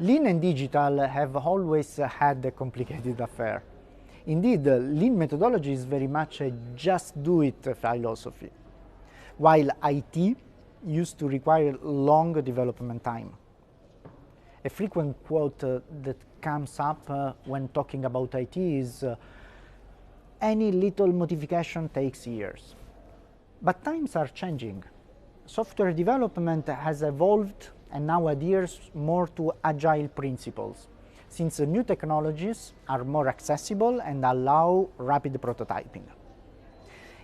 Lean and digital have always had a complicated affair. Indeed, Lean methodology is very much a just-do-it philosophy, while IT used to require long development time. A frequent quote that comes up when talking about IT is, any little modification takes years. But times are changing. Software development has evolved and now adheres more to agile principles, since new technologies are more accessible and allow rapid prototyping.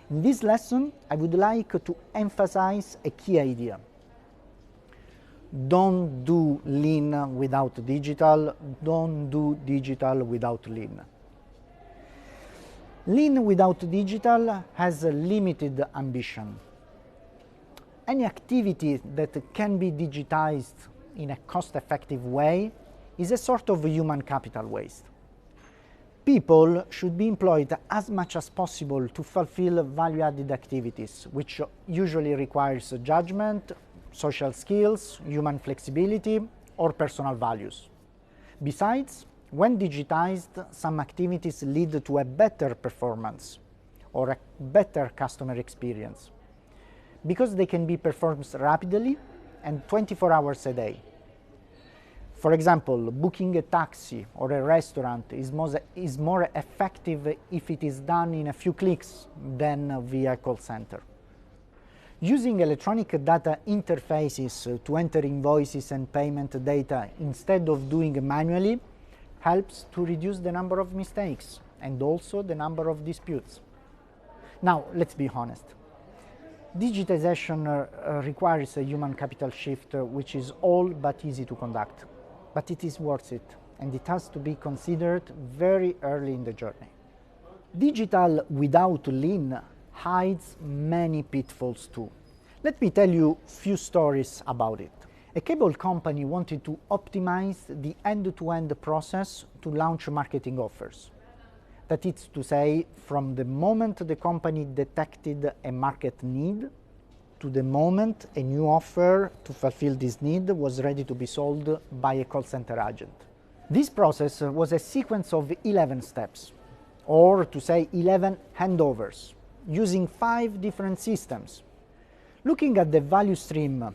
In this lesson, I would like to emphasize a key idea. Don't do Lean without digital, don't do digital without Lean. Lean without digital has a limited ambition. Any activity that can be digitized in a cost-effective way is a sort of human capital waste. People should be employed as much as possible to fulfill value-added activities, which usually requires judgment, social skills, human flexibility, or personal values. Besides, when digitized, some activities lead to a better performance or a better customer experience because they can be performed rapidly and 24 hours a day. For example, booking a taxi or a restaurant is more effective if it is done in a few clicks than via a call center. Using electronic data interfaces to enter invoices and payment data instead of doing manually helps to reduce the number of mistakes and also the number of disputes. Now, let's be honest. Digitization requires a human capital shift which is all but easy to conduct, but it is worth it and it has to be considered very early in the journey. Digital without Lean hides many pitfalls too. Let me tell you a few stories about it. A cable company wanted to optimize the end-to-end process to launch marketing offers. That is to say, from the moment the company detected a market need to the moment a new offer to fulfill this need was ready to be sold by a call center agent. This process was a sequence of 11 steps, or to say 11 handovers, using 5 different systems. Looking at the value stream,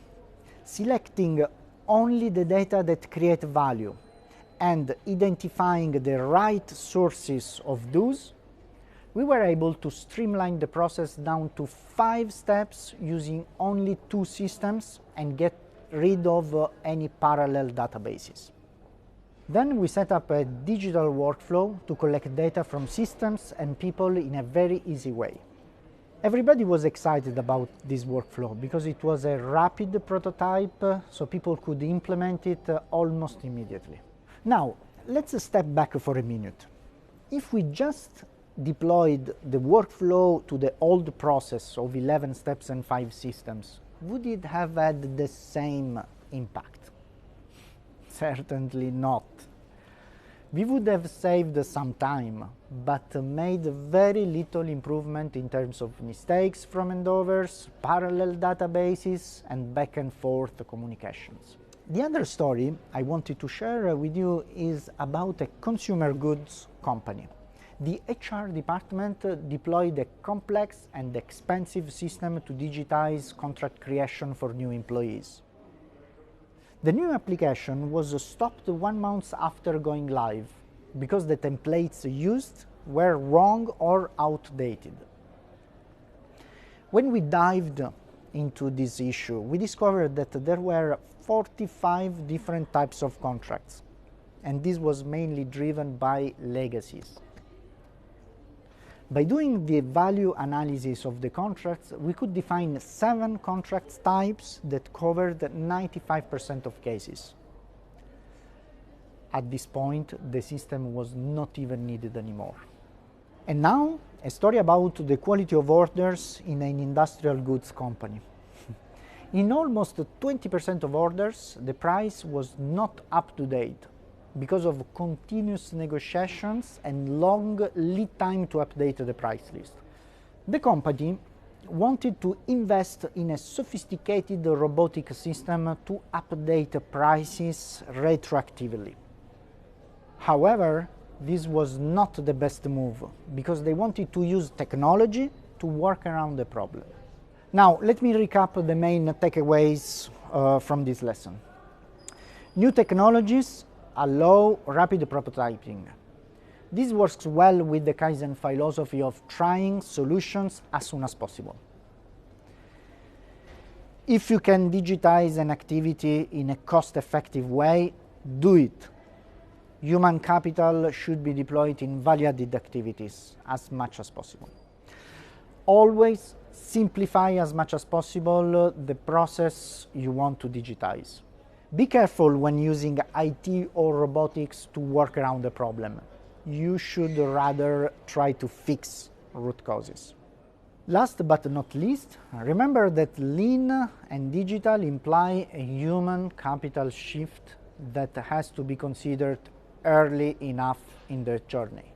selecting only the data that create value, and identifying the right sources of those, we were able to streamline the process down to 5 steps using only 2 systems and get rid of any parallel databases. Then we set up a digital workflow to collect data from systems and people in a very easy way. Everybody was excited about this workflow because it was a rapid prototype, so people could implement it almost immediately. Now, let's step back for a minute. If we just deployed the workflow to the old process of 11 steps and 5 systems, would it have had the same impact? Certainly not. We would have saved some time, but made very little improvement in terms of mistakes from handovers, parallel databases, and back and forth communications. The other story I wanted to share with you is about a consumer goods company. The HR department deployed a complex and expensive system to digitize contract creation for new employees. The new application was stopped 1 month after going live because the templates used were wrong or outdated. When we dived into this issue, we discovered that there were 45 different types of contracts, and this was mainly driven by legacies. By doing the value analysis of the contracts, we could define 7 contract types that covered 95% of cases. At this point, the system was not even needed anymore. And now, a story about the quality of orders in an industrial goods company. In almost 20% of orders, the price was not up to date because of continuous negotiations and long lead time to update the price list. The company wanted to invest in a sophisticated robotic system to update prices retroactively. However, this was not the best move because they wanted to use technology to work around the problem. Now, let me recap the main takeaways from this lesson. New technologies allow rapid prototyping. This works well with the Kaizen philosophy of trying solutions as soon as possible. If you can digitize an activity in a cost-effective way, do it. Human capital should be deployed in value-added activities as much as possible. Always simplify as much as possible the process you want to digitize. Be careful when using IT or robotics to work around the problem. You should rather try to fix root causes. Last but not least, remember that lean and digital imply a human capital shift that has to be considered early enough in the journey.